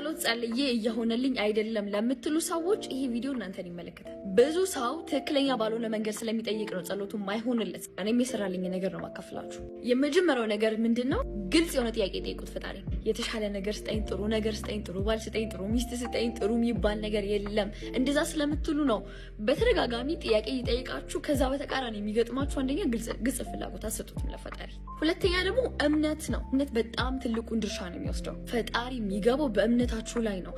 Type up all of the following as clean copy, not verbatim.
ጸሎት ጸልዬ እየሆነልኝ አይደለም ለምትሉ ሰዎች ይሄ ቪዲዮ እናንተን ይመለከታል። ብዙ ሰው ትክክለኛ ባልሆነ መንገድ ስለሚጠይቅ ነው ጸሎቱ ማይሆንለት። እኔም የሰራልኝ ነገር ነው ማካፈላችሁ። የመጀመሪያው ነገር ምንድነው? ግልጽ የሆነ ጥያቄ ጠይቁት። ፈጣሪ የተሻለ ነገር ስጠኝ፣ ጥሩ ነገር ስጠኝ፣ ጥሩ ባል ስጠኝ፣ ጥሩ ሚስት ስጠኝ፣ ጥሩ የሚባል ነገር የለም። እንደዛ ስለምትሉ ነው በተደጋጋሚ ጥያቄ እየጠየቃችሁ ከዛ በተቃራኒ የሚገጥማችሁ። አንደኛ ግልጽ ፍላጎት አሰጡትም ለፈጣሪ። ሁለተኛ ደግሞ እምነት ነው። እምነት በጣም ትልቁን ድርሻ ነው የሚወስደው። ፈጣሪ የሚገባው በእምነታችሁ ላይ ነው።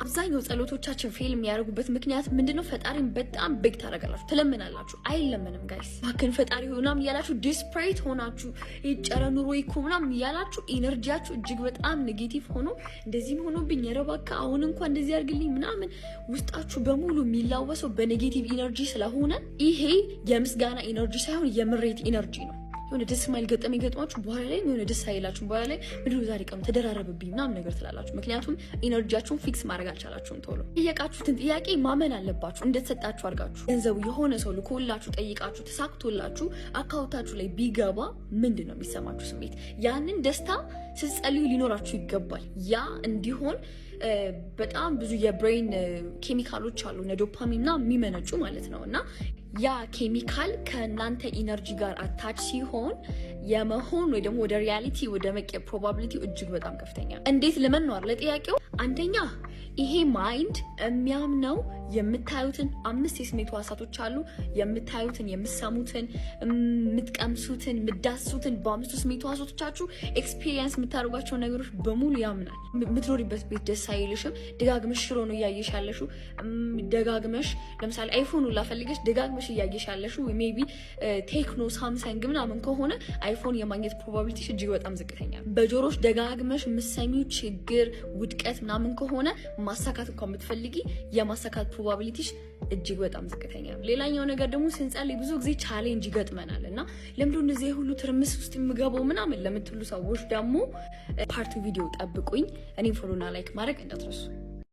አብዛኛው ጸሎቶቻችን ፌል የሚያደርጉበት ምክንያት ምንድነው? ፈጣሪን በጣም ቤግ ታደርጋላችሁ፣ ትለምናላችሁ። አይለምንም ጋይስ። ማከን ፈጣሪ ሆናም እያላችሁ ዲስፕሬት ሆናችሁ ይጨረ ኑሮ ይኮ ምናምን እያላችሁ ኢነርጂያችሁ እጅግ በጣም ኔጌቲቭ ሆኖ እንደዚህም ሆኖብኝ የረባካ አሁን እንኳን እንደዚህ ያርግልኝ ምናምን ውስጣችሁ በሙሉ የሚላወሰው በኔጌቲቭ ኢነርጂ ስለሆነ ይሄ የምስጋና ኢነርጂ ሳይሆን የምሬት ኢነርጂ ነው። የሆነ ደስ ማይል ገጠም ይገጥማችሁ በኋላ ላይ የሆነ ደስ አይላችሁም። በኋላ ላይ ምንድነው ዛሬ ቀኑ ተደራረበብኝ ምናምን ነገር ትላላችሁ። ምክንያቱም ኢነርጂያችሁን ፊክስ ማድረግ አልቻላችሁም። ቶሎ ጠየቃችሁትን ጥያቄ ማመን አለባችሁ። እንደተሰጣችሁ አድርጋችሁ ገንዘቡ የሆነ ሰው ልኮላችሁ ጠይቃችሁ ተሳክቶላችሁ አካውንታችሁ ላይ ቢገባ ምንድነው የሚሰማችሁ ስሜት? ያንን ደስታ ስትጸልዩ ሊኖራችሁ ይገባል። ያ እንዲሆን በጣም ብዙ የብሬን ኬሚካሎች አሉ እነ ዶፓሚን እና የሚመነጩ ማለት ነው። እና ያ ኬሚካል ከእናንተ ኢነርጂ ጋር አታች ሲሆን የመሆን ወይ ደግሞ ወደ ሪያሊቲ ወደ መቀየር ፕሮባቢሊቲው እጅግ በጣም ከፍተኛ። እንዴት ልመን ነው አለ ጥያቄው። አንደኛ ይሄ ማይንድ የሚያምነው የምታዩትን 5 የስሜት ሕዋሳቶች አሉ። የምታዩትን፣ የምትሰሙትን፣ የምትቀምሱትን፣ የምትዳስሱትን በ5 ስሜት ሕዋሳቶቻችሁ ኤክስፒሪየንስ የምታደርጓቸው ነገሮች በሙሉ ያምናል። የምትኖሪበት ቤት ደስ አይልሽም፣ ደጋግመሽ ሽሮ ነው እያየሽ ያለሽው። ደጋግመሽ ለምሳሌ አይፎን ላፈልገሽ ደጋግመሽ እያየሽ ያለሽው ሜቢ ቴክኖ፣ ሳምሰንግ ምናምን ከሆነ አይፎን የማግኘት ፕሮባቢሊቲሽ እጅግ በጣም ዝቅተኛ። በጆሮሽ ደጋግመሽ የምትሰሚው ችግር፣ ውድቀት ምናምን ከሆነ ማሳካት እንኳን የምትፈልጊ የማሳካት ፕሮባቢሊቲሽ እጅግ በጣም ዝቅተኛ ነው። ሌላኛው ነገር ደግሞ ስንጸልይ ብዙ ጊዜ ቻሌንጅ ይገጥመናል እና ለምንድነው እንደዚህ ሁሉ ትርምስ ውስጥ የምገባው ምናምን ለምትሉ ሰዎች ደግሞ ፓርት ቪዲዮ ጠብቁኝ። እኔም ፎሎና ላይክ ማድረግ እንዳትረሱ።